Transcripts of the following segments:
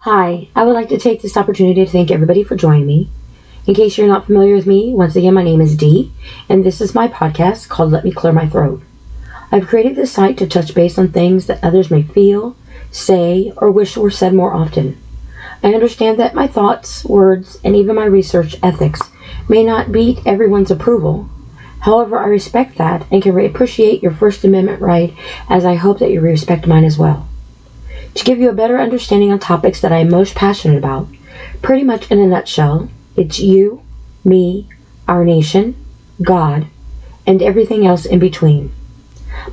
Hi, I would like to take this opportunity to thank everybody for joining me. In case you're not familiar with me, once again, my name is Dee, and this is my podcast called Let Me Clear My Throat. I've created this site to touch base on things that others may feel, say, or wish were said more often. I understand that my thoughts, words, and even my research ethics may not beat everyone's approval. However, I respect that and can appreciate your First Amendment right, as I hope that you respect mine as well. To give you a better understanding on topics that I am most passionate about, pretty much in a nutshell, it's you, me, our nation, God, and everything else in between.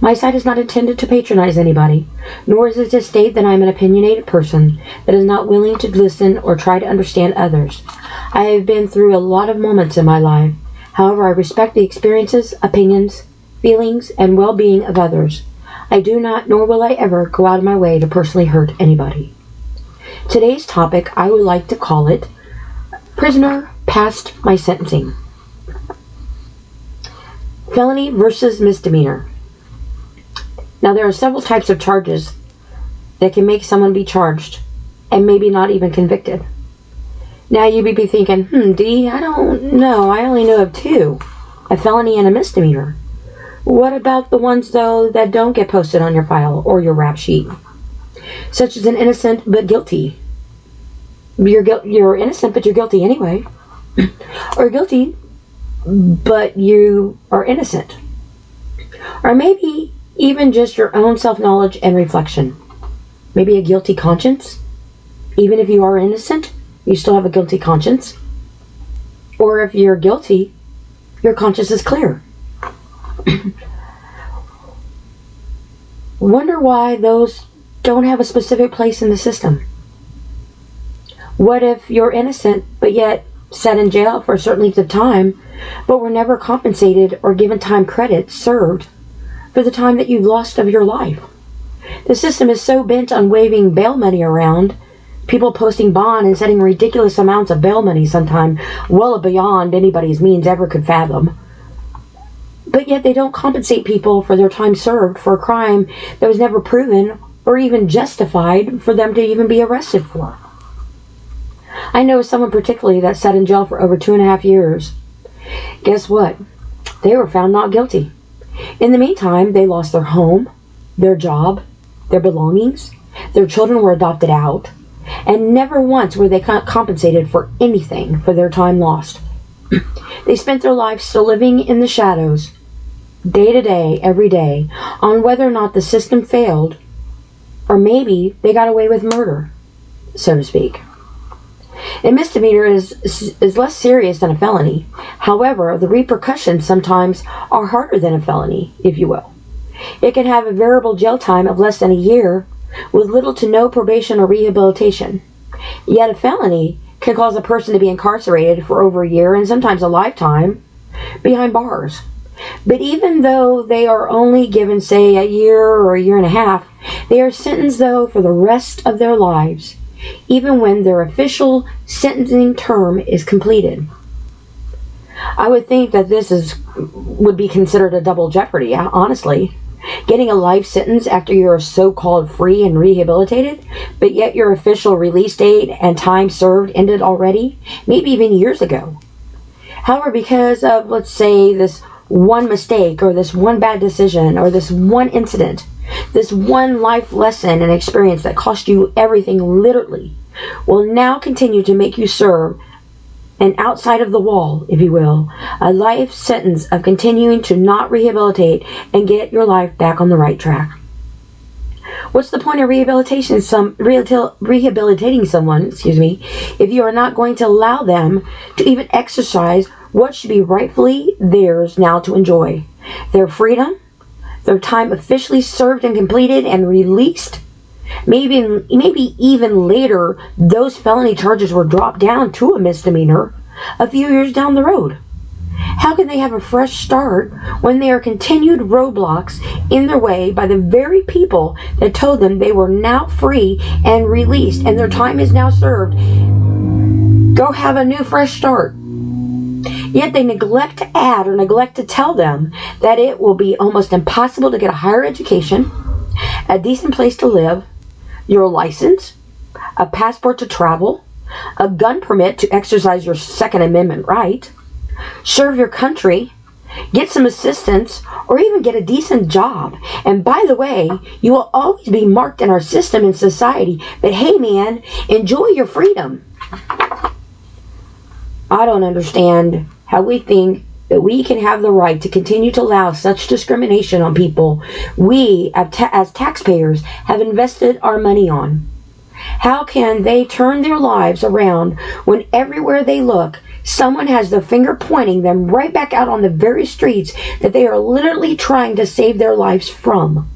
My site is not intended to patronize anybody, nor is it to state that I am an opinionated person that is not willing to listen or try to understand others. I have been through a lot of moments in my life. However, I respect the experiences, opinions, feelings, and well-being of others. I do not, nor will I ever, go out of my way to personally hurt anybody. Today's topic, I would like to call it Prisoner Past My Sentencing. Felony versus misdemeanor. Now, there are several types of charges that can make someone be charged and maybe not even convicted. Now, you may be thinking, Dee, I don't know. I only know of two, a felony and a misdemeanor. What about the ones, though, that don't get posted on your file or your rap sheet? Such as an innocent but guilty. You're innocent, but you're guilty anyway. Or guilty, but you are innocent. Or maybe even just your own self-knowledge and reflection. Maybe a guilty conscience. Even if you are innocent, you still have a guilty conscience. Or if you're guilty, your conscience is clear. Wonder why those don't have a specific place in the system. What if you're innocent, but yet sat in jail for a certain length of time, but were never compensated or given time credit served for the time that you've lost of your life? The system is so bent on waving bail money around, people posting bond and setting ridiculous amounts of bail money sometime well beyond anybody's means ever could fathom. But yet they don't compensate people for their time served for a crime that was never proven or even justified for them to even be arrested for. I know someone particularly that sat in jail for over 2.5 years. Guess what? They were found not guilty. In the meantime, they lost their home, their job, their belongings, their children were adopted out, and never once were they compensated for anything for their time lost. They spent their lives still living in the shadows, day to day, every day, on whether or not the system failed, or maybe they got away with murder, so to speak. A misdemeanor is less serious than a felony. However, the repercussions sometimes are harder than a felony, if you will. It can have a variable jail time of less than a year with little to no probation or rehabilitation. Yet a felony can cause a person to be incarcerated for over a year and sometimes a lifetime behind bars. But even though they are only given, say, a year or a year and a half, they are sentenced, though, for the rest of their lives, even when their official sentencing term is completed. I would think that would be considered a double jeopardy, honestly. Getting a life sentence after you're so-called free and rehabilitated, but yet your official release date and time served ended already, maybe even years ago. However, because of, let's say, this one mistake or this one bad decision or this one incident, this one life lesson and experience that cost you everything literally, will now continue to make you serve an outside of the wall, if you will, a life sentence of continuing to not rehabilitate and get your life back on the right track. What's the point of rehabilitating someone, if you are not going to allow them to even exercise what should be rightfully theirs now to enjoy? Their freedom, their time officially served and completed and released. Maybe even later, those felony charges were dropped down to a misdemeanor a few years down the road. How can they have a fresh start when there are continued roadblocks in their way by the very people that told them they were now free and released and their time is now served? Go have a new fresh start. Yet they neglect to add or neglect to tell them that it will be almost impossible to get a higher education, a decent place to live, your license, a passport to travel, a gun permit to exercise your Second Amendment right, serve your country, get some assistance, or even get a decent job. And by the way, you will always be marked in our system and society that, hey man, enjoy your freedom. I don't understand how we think that we can have the right to continue to allow such discrimination on people we, as taxpayers, have invested our money on. How can they turn their lives around when everywhere they look, someone has their finger pointing them right back out on the very streets that they are literally trying to save their lives from?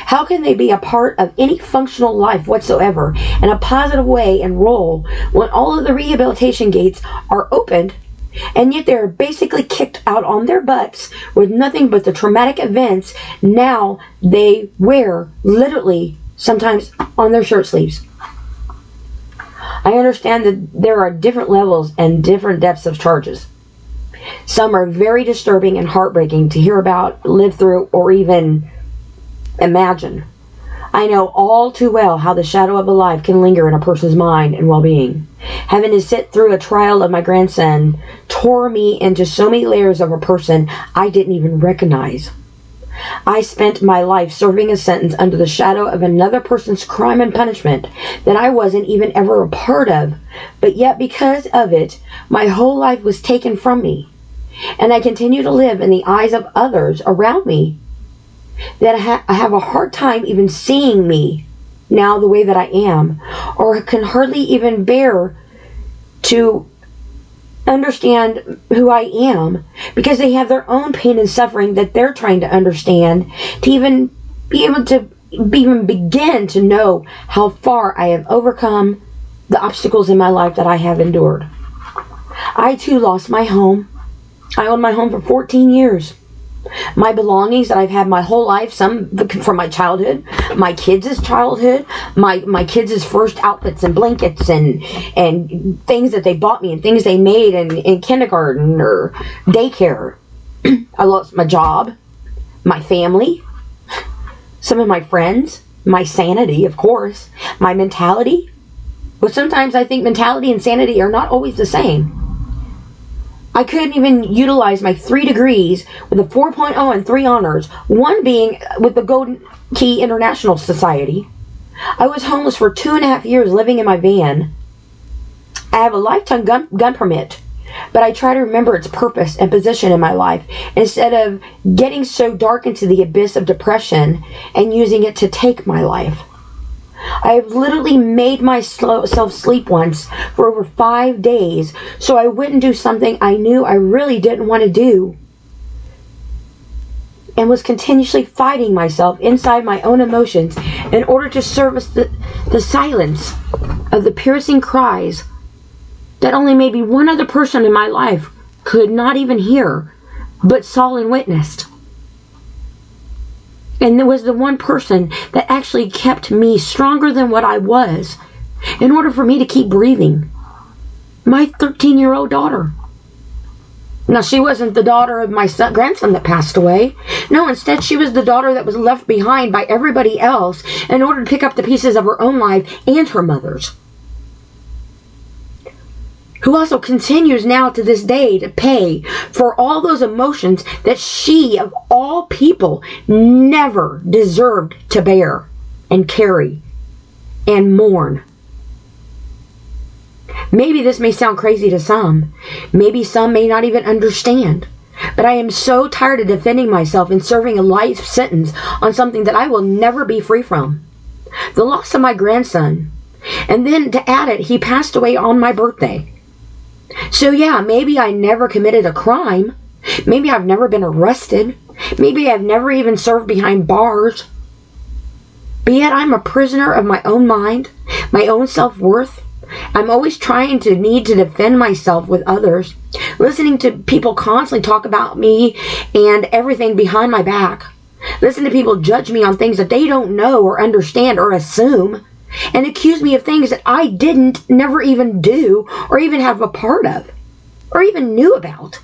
How can they be a part of any functional life whatsoever in a positive way and role when all of the rehabilitation gates are opened, and yet they're basically kicked out on their butts with nothing but the traumatic events now they wear literally sometimes on their shirt sleeves? I understand that there are different levels and different depths of charges. Some are very disturbing and heartbreaking to hear about, live through, or even imagine. I know all too well how the shadow of a life can linger in a person's mind and well-being. Having to sit through a trial of my grandson tore me into so many layers of a person I didn't even recognize. I spent my life serving a sentence under the shadow of another person's crime and punishment that I wasn't even ever a part of, but yet because of it, my whole life was taken from me. And I continue to live in the eyes of others around me that I have a hard time even seeing me now the way that I am, or can hardly even bear to understand who I am, because they have their own pain and suffering that they're trying to understand to even be able to even begin to know how far I have overcome the obstacles in my life that I have endured. I too lost my home. I owned my home for 14 years. My belongings that I've had my whole life, some from my childhood, my kids' childhood, my kids' first outfits and blankets and things that they bought me and things they made in kindergarten or daycare. I lost my job, my family, some of my friends, my sanity, of course, my mentality. But sometimes I think mentality and sanity are not always the same. I couldn't even utilize my 3 degrees with a 4.0 and 3 honors, one being with the Golden Key International Society. I was homeless for 2.5 years living in my van. I have a lifetime gun permit, but I try to remember its purpose and position in my life instead of getting so dark into the abyss of depression and using it to take my life. I've literally made myself sleep once for over 5 days so I wouldn't do something I knew I really didn't want to do, and was continuously fighting myself inside my own emotions in order to service the silence of the piercing cries that only maybe one other person in my life could not even hear, but saw and witnessed. And there was the one person that actually kept me stronger than what I was in order for me to keep breathing. My 13-year-old daughter. Now, she wasn't the daughter of my grandson that passed away. No, instead she was the daughter that was left behind by everybody else in order to pick up the pieces of her own life and her mother's. Who also continues now to this day to pay for all those emotions that she, of all people, never deserved to bear and carry and mourn. Maybe this may sound crazy to some. Maybe some may not even understand. But I am so tired of defending myself and serving a life sentence on something that I will never be free from. The loss of my grandson. And then to add it, he passed away on my birthday. So yeah, maybe I never committed a crime. Maybe I've never been arrested. Maybe I've never even served behind bars. But yet I'm a prisoner of my own mind, my own self-worth. I'm always trying to need to defend myself with others, listening to people constantly talk about me and everything behind my back. Listen to people judge me on things that they don't know or understand or assume, and accuse me of things that I didn't, never even do, or even have a part of, or even knew about.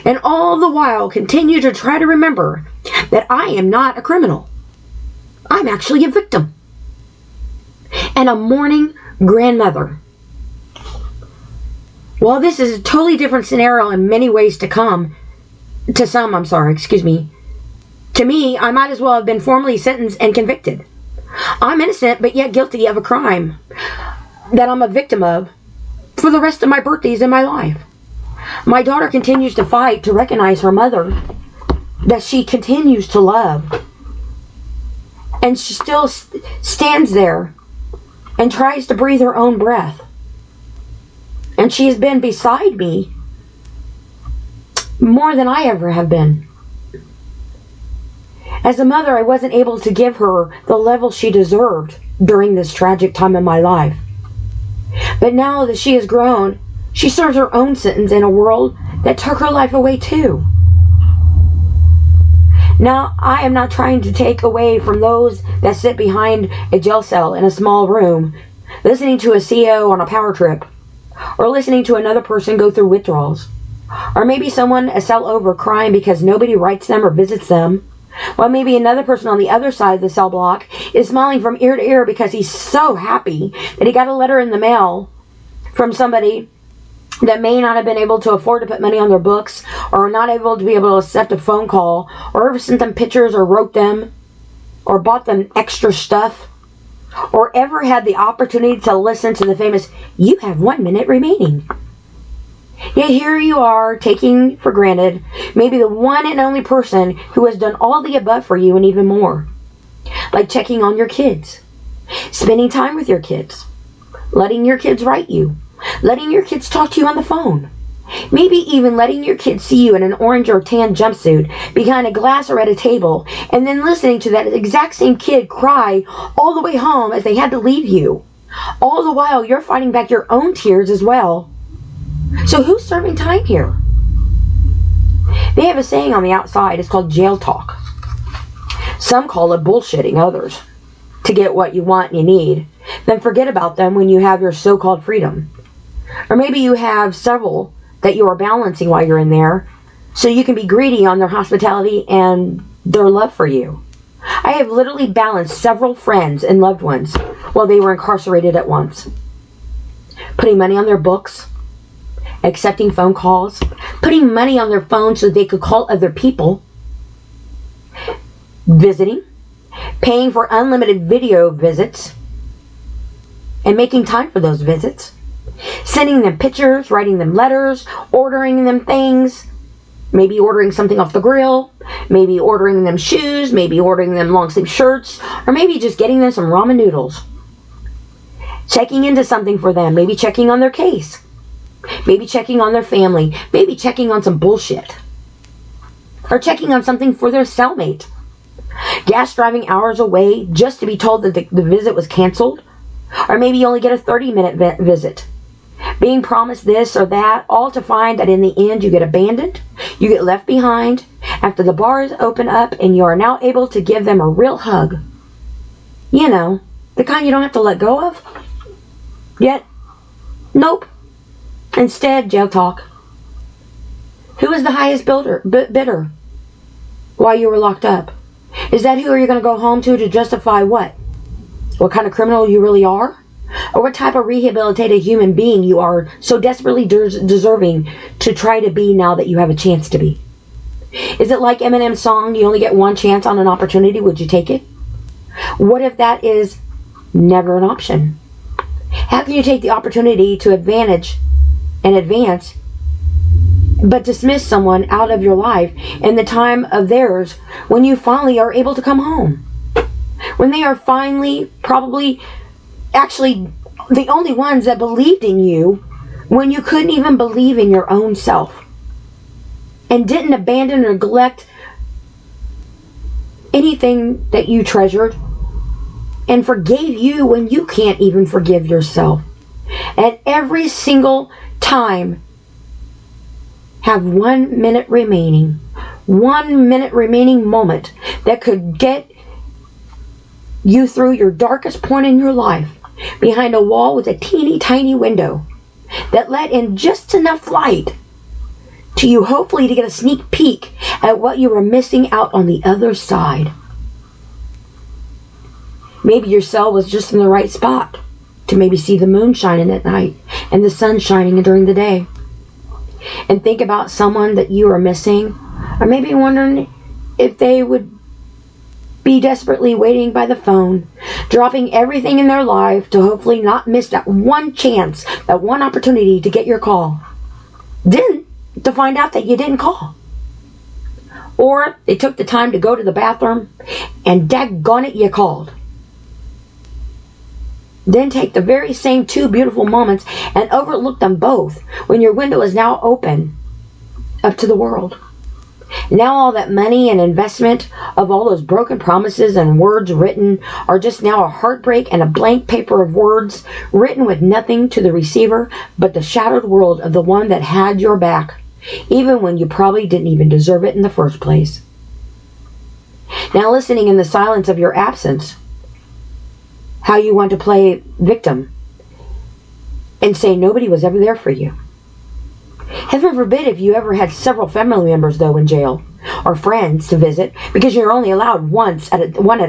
And all the while continue to try to remember that I am not a criminal. I'm actually a victim. and a mourning grandmother. While this is a totally different scenario in many ways to me, I might as well have been formally sentenced and convicted. I'm innocent, but yet guilty of a crime that I'm a victim of for the rest of my birthdays in my life. My daughter continues to fight to recognize her mother that she continues to love. And she still stands there and tries to breathe her own breath. And she has been beside me more than I ever have been. As a mother, I wasn't able to give her the level she deserved during this tragic time in my life. But now that she has grown, she serves her own sentence in a world that took her life away too. Now, I am not trying to take away from those that sit behind a jail cell in a small room, listening to a CEO on a power trip, or listening to another person go through withdrawals, or maybe someone a cell over crying because nobody writes them or visits them, while maybe another person on the other side of the cell block is smiling from ear to ear because he's so happy that he got a letter in the mail from somebody that may not have been able to afford to put money on their books, or not able to be able to accept a phone call, or ever sent them pictures or wrote them, or bought them extra stuff, or ever had the opportunity to listen to the famous, "You have 1 minute remaining." Yet here you are, taking for granted maybe the one and only person who has done all the above for you and even more. Like checking on your kids, spending time with your kids, letting your kids write you, letting your kids talk to you on the phone, maybe even letting your kids see you in an orange or tan jumpsuit behind a glass or at a table, and then listening to that exact same kid cry all the way home as they had to leave you. All the while you're fighting back your own tears as well. So who's serving time here? They have a saying on the outside, it's called jail talk. Some call it bullshitting others to get what you want and you need, then forget about them when you have your so-called freedom. Or maybe you have several that you are balancing while you're in there, so you can be greedy on their hospitality and their love for you. I have literally balanced several friends and loved ones while they were incarcerated at once. Putting money on their books, accepting phone calls, putting money on their phone so they could call other people, visiting, paying for unlimited video visits, and making time for those visits, sending them pictures, writing them letters, ordering them things, maybe ordering something off the grill, maybe ordering them shoes, maybe ordering them long sleeve shirts, or maybe just getting them some ramen noodles, checking into something for them, maybe checking on their case, maybe checking on their family, maybe checking on some bullshit, or checking on something for their cellmate, gas driving hours away just to be told that the visit was canceled, or maybe you only get a 30-minute visit, being promised this or that, all to find that in the end you get abandoned, you get left behind after the bars open up and you are now able to give them a real hug. You know, the kind you don't have to let go of. Yet, nope. Instead, jail talk. Who is the highest bidder while you were locked up? Is that who you're going to go home to justify what? What kind of criminal you really are? Or what type of rehabilitated human being you are so desperately deserving to try to be now that you have a chance to be? Is it like Eminem's song, "You only get one chance on an opportunity"? Would you take it? What if that is never an option? How can you take the opportunity to advance, but dismiss someone out of your life in the time of theirs when you finally are able to come home? When they are finally actually the only ones that believed in you when you couldn't even believe in your own self, and didn't abandon or neglect anything that you treasured, and forgave you when you can't even forgive yourself. And every single time have 1 minute remaining, 1 minute remaining moment that could get you through your darkest point in your life, behind a wall with a teeny tiny window that let in just enough light to you hopefully to get a sneak peek at what you were missing out on the other side. Maybe your cell was just in the right spot to maybe see the moon shining at night and the sun shining during the day. And think about someone that you are missing, or maybe wondering if they would be desperately waiting by the phone, dropping everything in their life to hopefully not miss that one chance, that one opportunity to get your call. Then to find out that you didn't call. Or they took the time to go to the bathroom and daggone it, you called. Then take the very same two beautiful moments and overlook them both when your window is now open up to the world. Now all that money and investment of all those broken promises and words written are just now a heartbreak and a blank paper of words written with nothing to the receiver but the shattered world of the one that had your back, even when you probably didn't even deserve it in the first place. Now listening in the silence of your absence, how you want to play victim and say nobody was ever there for you. Heaven forbid if you ever had several family members, though, in jail, or friends to visit, because you're only allowed one at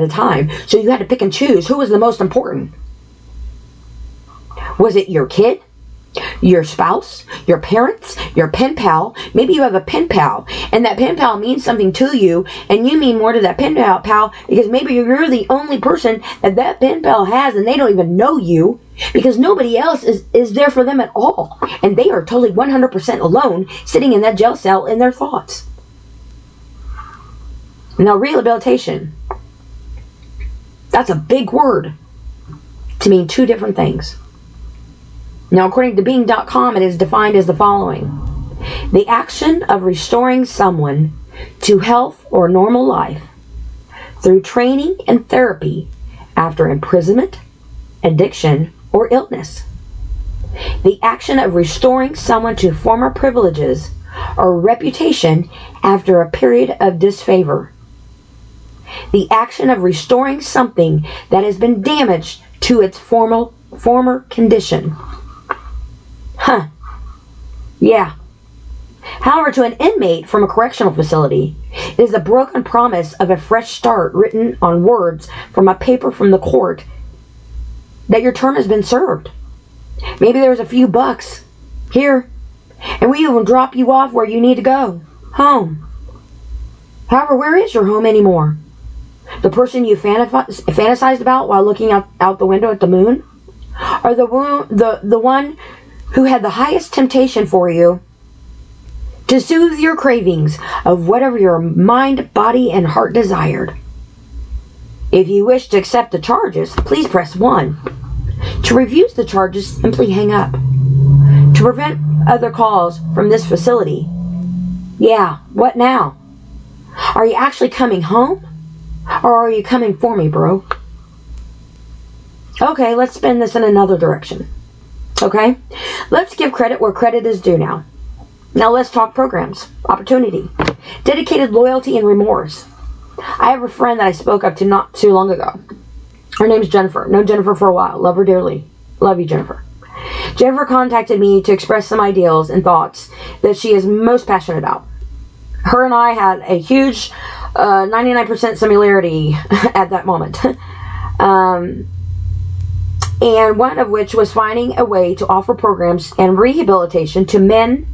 a time, so you had to pick and choose who was the most important. Was it your kid, your spouse, your parents, your pen pal? Maybe you have a pen pal, and that pen pal means something to you, and you mean more to that pen pal because maybe you're the only person that pen pal has, and they don't even know you, because nobody else is there for them at all, and they are totally 100% alone, sitting in that jail cell in their thoughts. Now, rehabilitation, that's a big word to mean two different things. Now, according to Bing.com, it is defined as the following: the action of restoring someone to health or normal life through training and therapy after imprisonment, addiction, or illness. The action of restoring someone to former privileges or reputation after a period of disfavor. The action of restoring something that has been damaged to its former condition. Huh. Yeah. However, to an inmate from a correctional facility, it is a broken promise of a fresh start written on words from a paper from the court that your term has been served. Maybe there's a few bucks here, and we will drop you off where you need to go, home. However, where is your home anymore? The person you fantasized about while looking out the window at the moon? Or the one who had the highest temptation for you to soothe your cravings of whatever your mind, body, and heart desired? If you wish to accept the charges, please press 1. To refuse the charges, simply hang up. To prevent other calls from this facility, yeah, what now? Are you actually coming home? Or are you coming for me, bro? Okay, let's spin this in another direction. Okay? Let's give credit where credit is due now. Now let's talk programs, opportunity, dedicated loyalty, and remorse. I have a friend that I spoke up to not too long ago. Her name's Jennifer. Known Jennifer for a while. Love her dearly. Love you, Jennifer. Jennifer contacted me to express some ideals and thoughts that she is most passionate about. Her and I had a huge 99% similarity at that moment. And one of which was finding a way to offer programs and rehabilitation to men,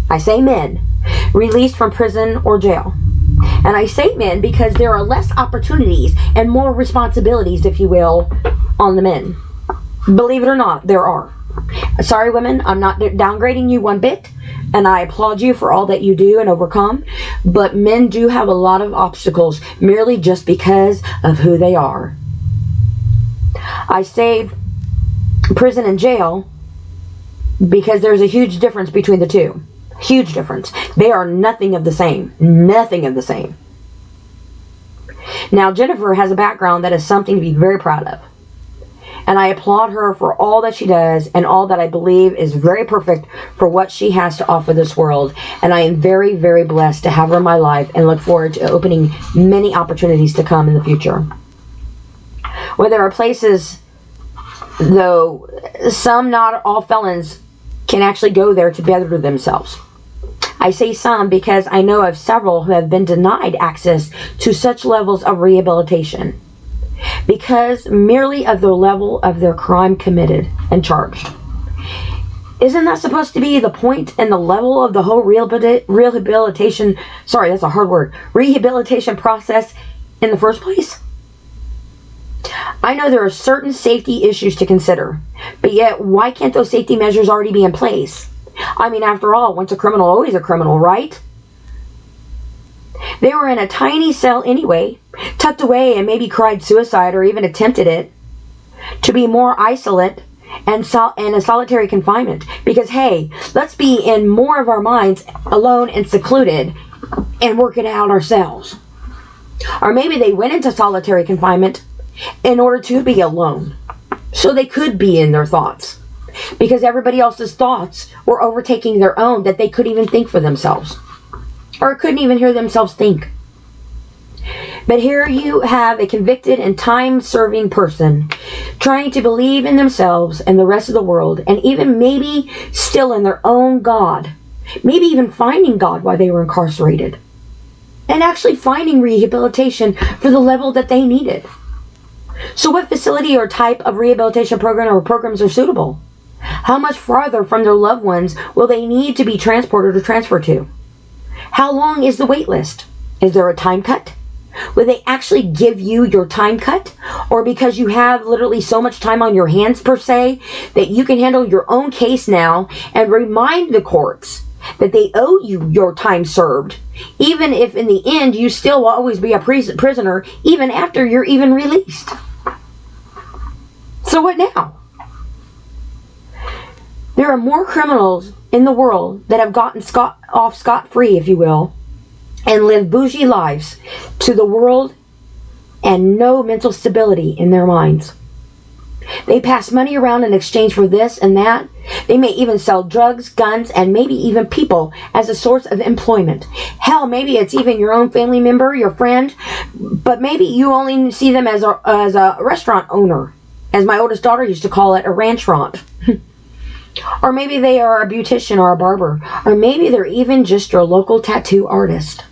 I say men, released from prison or jail. And I say men because there are less opportunities and more responsibilities, if you will, on the men. Believe it or not, there are. Sorry, women, I'm not downgrading you one bit, and I applaud you for all that you do and overcome, but men do have a lot of obstacles merely just because of who they are. I say prison and jail because there's a huge difference between the two. Huge difference. They are nothing of the same. Nothing of the same. Now, Jennifer has a background that is something to be very proud of. And I applaud her for all that she does and all that I believe is very perfect for what she has to offer this world. And I am very, very blessed to have her in my life and look forward to opening many opportunities to come in the future. Where there are places, though, some, not all felons can actually go there to better themselves. I say some because I know of several who have been denied access to such levels of rehabilitation. because merely of the level of their crime committed and charged. Isn't that supposed to be the point and the level of the whole rehabilitation, sorry, that's a hard word, rehabilitation process in the first place? I know there are certain safety issues to consider, but yet why can't those safety measures already be in place? I mean, after all, once a criminal, always a criminal, right? They were in a tiny cell anyway, tucked away and maybe cried suicide or even attempted it, to be more isolate and a solitary confinement. Because, hey, let's be in more of our minds alone and secluded and work it out ourselves. Or maybe they went into solitary confinement in order to be alone, so they could be in their thoughts, because everybody else's thoughts were overtaking their own, that they couldn't even think for themselves, or couldn't even hear themselves think. But here you have a convicted and time-serving person trying to believe in themselves and the rest of the world, and even maybe still in their own God, maybe even finding God while they were incarcerated, and actually finding rehabilitation for the level that they needed. So what facility or type of rehabilitation program or programs are suitable? How much farther from their loved ones will they need to be transported or transferred to? How long is the wait list? Is there a time cut? Will they actually give you your time cut? Or because you have literally so much time on your hands, per se, that you can handle your own case now and remind the courts that they owe you your time served, even if in the end you still will always be a prisoner, even after you're even released. So what now? There are more criminals in the world that have gotten off scot-free, if you will, and live bougie lives to the world and no mental stability in their minds. They pass money around in exchange for this and that. They may even sell drugs, guns, and maybe even people as a source of employment. Hell, maybe it's even your own family member, your friend, but maybe you only see them as a restaurant owner, as my oldest daughter used to call it, a ranchant. Or maybe they are a beautician or a barber, or maybe they're even just your local tattoo artist.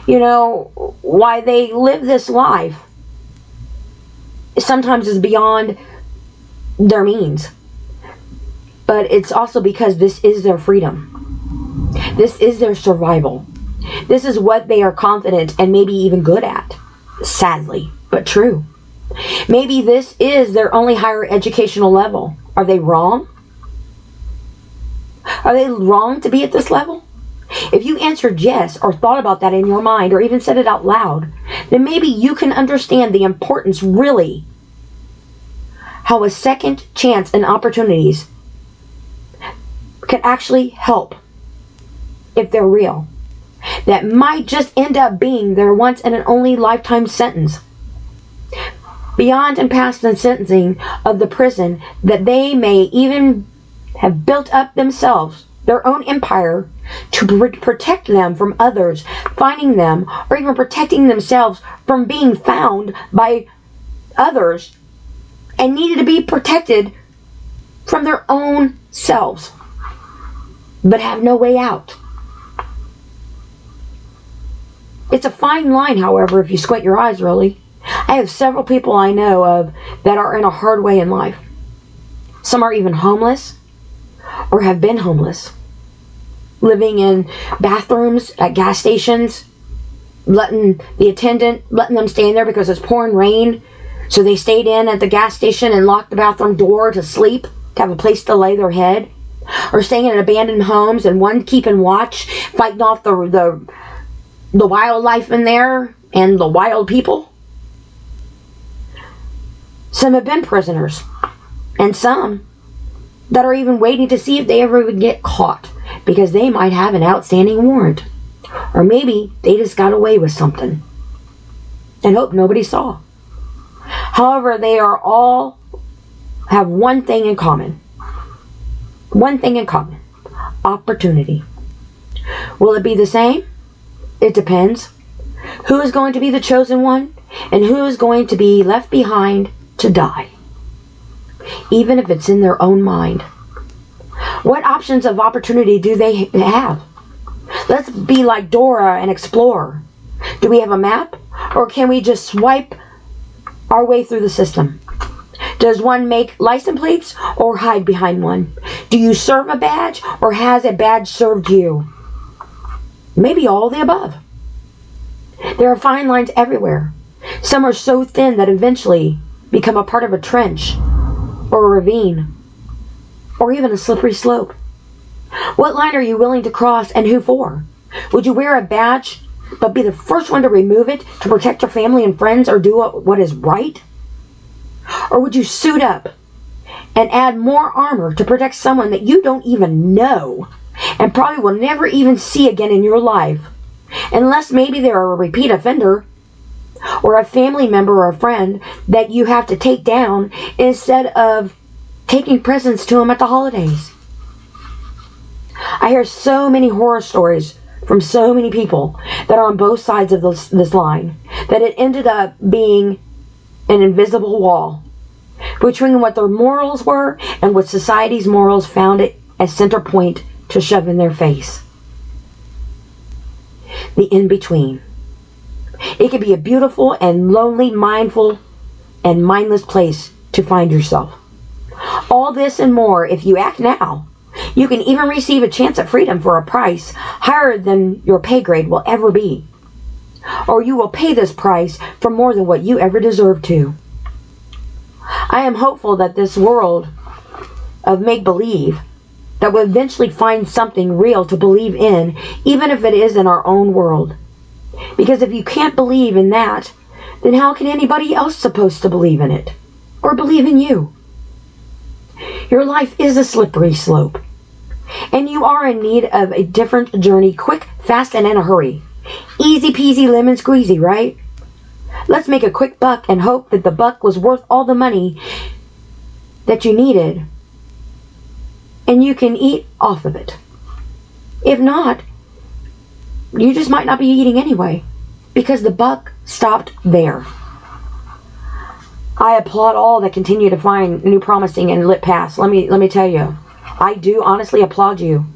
You know, why they live this life sometimes is beyond their means. But it's also because this is their freedom. This is their survival. This is what they are confident and maybe even good at. Sadly, but true. Maybe this is their only higher educational level. Are they wrong? Are they wrong to be at this level? If you answered yes, or thought about that in your mind, or even said it out loud, then maybe you can understand the importance, really, how a second chance and opportunities can actually help if they're real. That might just end up being their once and an only lifetime sentence. Beyond and past the sentencing of the prison, that they may even have built up themselves, their own empire, to protect them from others finding them, or even protecting themselves from being found by others, and needed to be protected from their own selves, but have no way out. It's a fine line, however, if you squint your eyes, really. I have several people I know of that are in a hard way in life. Some are even homeless, or have been homeless, living in bathrooms at gas stations, letting them stay in there because it's pouring rain, so they stayed in at the gas station and locked the bathroom door to sleep, to have a place to lay their head, or staying in abandoned homes and one keeping watch, fighting off the wildlife in there and the wild people. Some have been prisoners, and some that are even waiting to see if they ever would get caught, because they might have an outstanding warrant. Or maybe they just got away with something and hope nobody saw. However, they are all have one thing in common. One thing in common. Opportunity. Will it be the same? It depends. Who is going to be the chosen one, and who is going to be left behind to die, even if it's in their own mind. What options of opportunity do they have? Let's be like Dora and explore. Do we have a map, or can we just swipe our way through the system? Does one make license plates or hide behind one? Do you serve a badge or has a badge served you? Maybe all of the above. There are fine lines everywhere. Some are so thin that eventually become a part of a trench or a ravine or even a slippery slope. What line are you willing to cross and who for? Would you wear a badge but be the first one to remove it to protect your family and friends or do what is right? Or would you suit up and add more armor to protect someone that you don't even know and probably will never even see again in your life, unless maybe they're a repeat offender or a family member or a friend that you have to take down instead of taking presents to them at the holidays? I hear so many horror stories from so many people that are on both sides of this line that it ended up being an invisible wall between what their morals were and what society's morals found it as center point to shove in their face. The in-between. It can be a beautiful and lonely, mindful and mindless place to find yourself. All this and more, if you act now, you can even receive a chance at freedom for a price higher than your pay grade will ever be. Or you will pay this price for more than what you ever deserve to. I am hopeful that this world of make-believe that will eventually find something real to believe in, even if it is in our own world. Because if you can't believe in that, then how can anybody else supposed to believe in it? Or believe in you? Your life is a slippery slope. And you are in need of a different journey, quick, fast, and in a hurry. Easy peasy lemon squeezy, right? Let's make a quick buck and hope that the buck was worth all the money that you needed and you can eat off of it. If not, you just might not be eating anyway because the buck stopped there. I applaud all that continue to find new promising and lit paths. Let me tell you, I do honestly applaud you.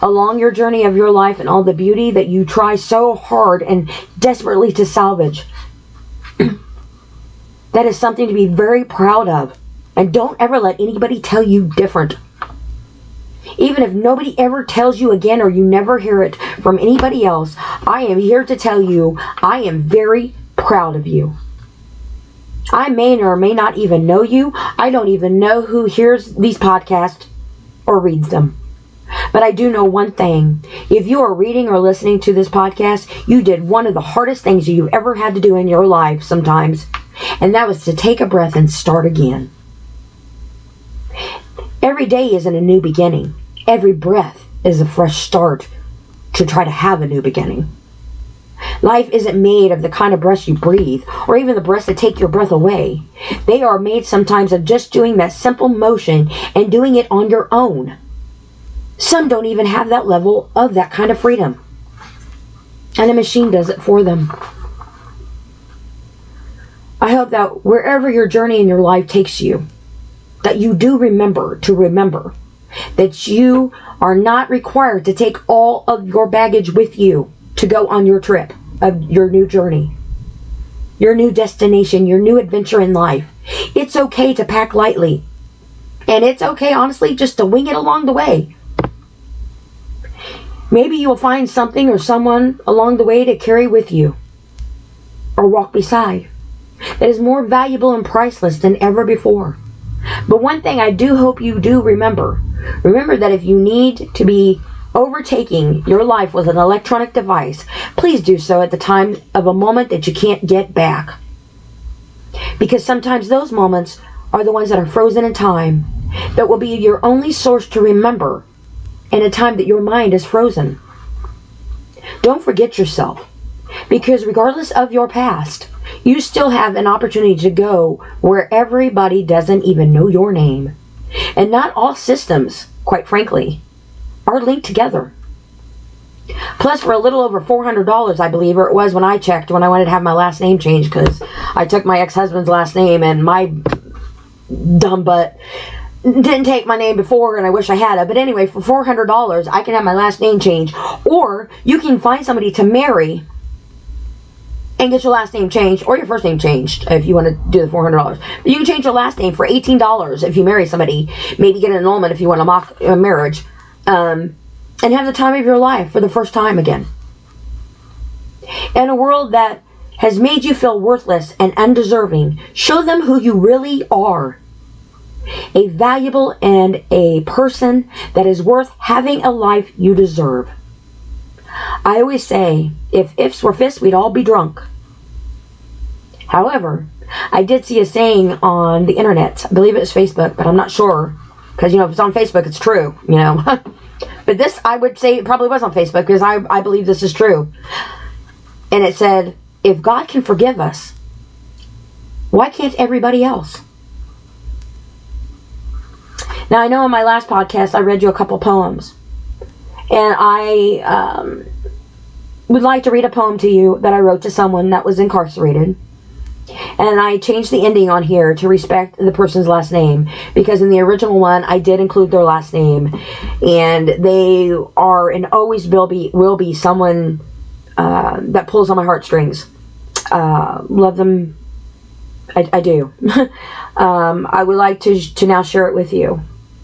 Along your journey of your life and all the beauty that you try so hard and desperately to salvage. That is something to be very proud of. And don't ever let anybody tell you different. Even if nobody ever tells you again or you never hear it from anybody else, I am here to tell you I am very proud of you. I may or may not even know you. I don't even know who hears these podcasts or reads them. But I do know one thing. If you are reading or listening to this podcast, you did one of the hardest things you've ever had to do in your life sometimes. And that was to take a breath and start again. Every day isn't a new beginning. Every breath is a fresh start to try to have a new beginning. Life isn't made of the kind of breaths you breathe, or even the breaths that take your breath away. They are made sometimes of just doing that simple motion and doing it on your own. Some don't even have that level of that kind of freedom. And a machine does it for them. I hope that wherever your journey in your life takes you, that you do remember that you are not required to take all of your baggage with you to go on your trip of your new journey, your new destination, your new adventure in life. It's okay to pack lightly. And it's okay, honestly, just to wing it along the way. Maybe you'll find something or someone along the way to carry with you or walk beside that is more valuable and priceless than ever before. But one thing I do hope you do remember that if you need to be overtaking your life with an electronic device, please do so at the time of a moment that you can't get back. Because sometimes those moments are the ones that are frozen in time, that will be your only source to remember in a time that your mind is frozen. Don't forget yourself, because regardless of your past, you still have an opportunity to go where everybody doesn't even know your name. And not all systems, quite frankly, are linked together. Plus, for a little over $400, I believe, or it was when I checked, when I wanted to have my last name changed, because I took my ex-husband's last name and my dumb butt didn't take my name before, and I wish I had it. But anyway, for $400, I can have my last name changed. Or you can find somebody to marry and get your last name changed, or your first name changed if you want to do the $400. But you can change your last name for $18 if you marry somebody. Maybe get an annulment if you want to mock a marriage. And have the time of your life for the first time again. In a world that has made you feel worthless and undeserving, show them who you really are. A valuable and a person that is worth having a life you deserve. I always say, if ifs were fists, we'd all be drunk. However, I did see a saying on the internet. I believe it was Facebook, but I'm not sure. Because, if it's on Facebook, it's true, But this, I would say, it probably was on Facebook, because I believe this is true. And it said, if God can forgive us, why can't everybody else? Now, I know in my last podcast, I read you a couple poems. And I would like to read a poem to you that I wrote to someone that was incarcerated. And I changed the ending on here to respect the person's last name. Because in the original one, I did include their last name. And they are and always will be someone that pulls on my heartstrings. Love them. I do. I would like to now share it with you.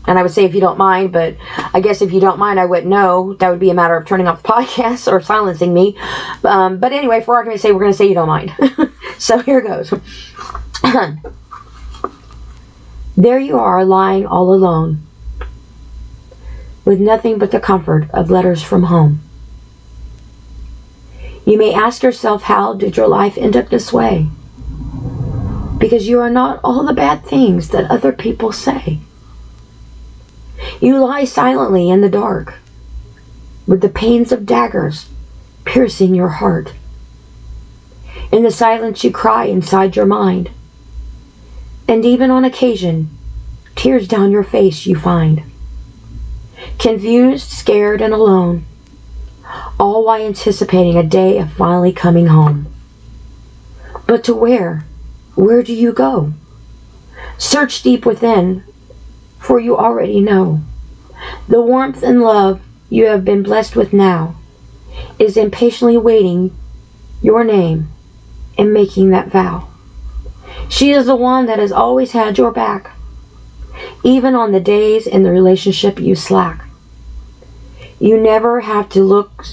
And I would say if you don't mind, but I guess if you don't mind, I wouldn't know. That would be a matter of turning off the podcast or silencing me. But anyway, for argument's sake, we're going to say you don't mind. So here goes. There you are, lying all alone, with nothing but the comfort of letters from home. You may ask yourself, how did your life end up this way? Because you are not all the bad things that other people say. You lie silently in the dark, with the pains of daggers piercing your heart. In the silence you cry inside your mind, and even on occasion, tears down your face you find. Confused, scared, and alone, all while anticipating a day of finally coming home. But to where? Where do you go? Search deep within, for you already know. The warmth and love you have been blessed with now is impatiently waiting your name and making that vow. She is the one that has always had your back, even on the days in the relationship you slack. You never have to look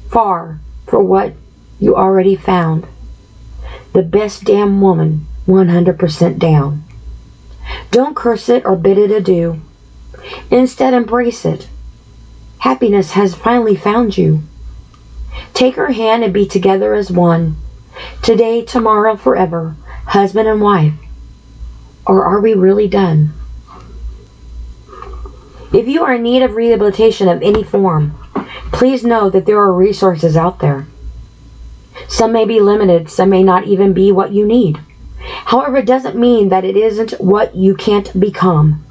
far for what you already found. The best damn woman, 100% down. Don't curse it or bid it adieu. Instead, embrace it. Happiness has finally found you. Take her hand and be together as one. Today, tomorrow, forever, husband and wife. Or are we really done? If you are in need of rehabilitation of any form, please know that there are resources out there. Some may be limited, some may not even be what you need. However, it doesn't mean that it isn't what you can't become.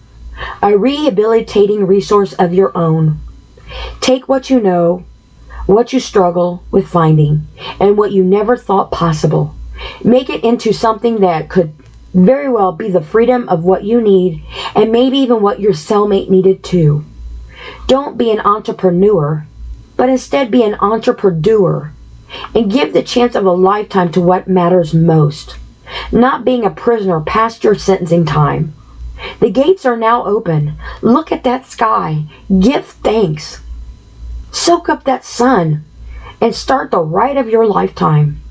A rehabilitating resource of your own. Take what you know, what you struggle with finding, and what you never thought possible. Make it into something that could very well be the freedom of what you need, and maybe even what your cellmate needed too. Don't be an entrepreneur, but instead be an entrepreneur, and give the chance of a lifetime to what matters most. Not being a prisoner past your sentencing time. The gates are now open. Look at that sky. Give thanks. Soak up that sun and start the ride of your lifetime.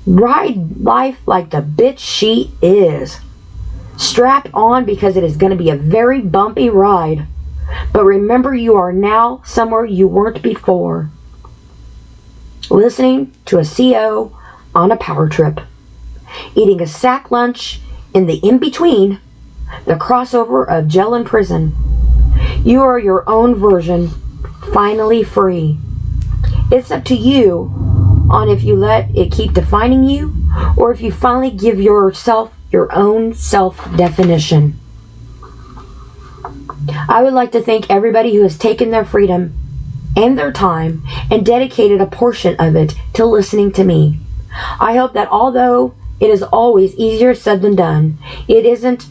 Ride life like the bitch she is. Strap on because it is going to be a very bumpy ride. But remember, you are now somewhere you weren't before. Listening to a CO on a power trip. Eating a sack lunch in the in-between, the crossover of jail and prison. You are your own version, finally free. It's up to you on if you let it keep defining you, or if you finally give yourself your own self-definition. I would like to thank everybody who has taken their freedom and their time and dedicated a portion of it to listening to me. I hope that although it is always easier said than done, it doesn't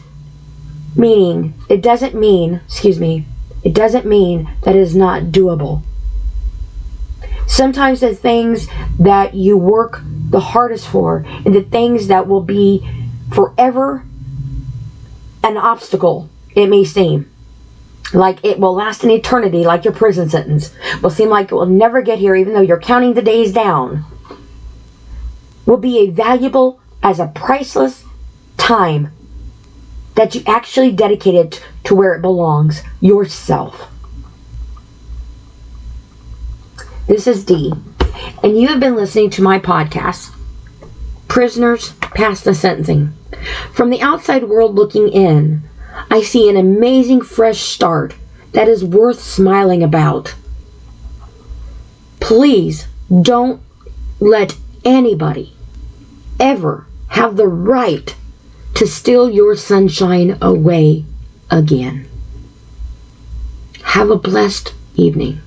mean that it is not doable. Sometimes the things that you work the hardest for and the things that will be forever an obstacle, it may seem like it will last an eternity, like your prison sentence will seem like it will never get here, even though you're counting the days down, will be as valuable as a priceless time that you actually dedicated to where it belongs, yourself. This is Dee, and you have been listening to my podcast, Prisoners Past the Sentencing. From the outside world looking in, I see an amazing fresh start that is worth smiling about. Please don't let anybody ever have the right to steal your sunshine away again. Have a blessed evening.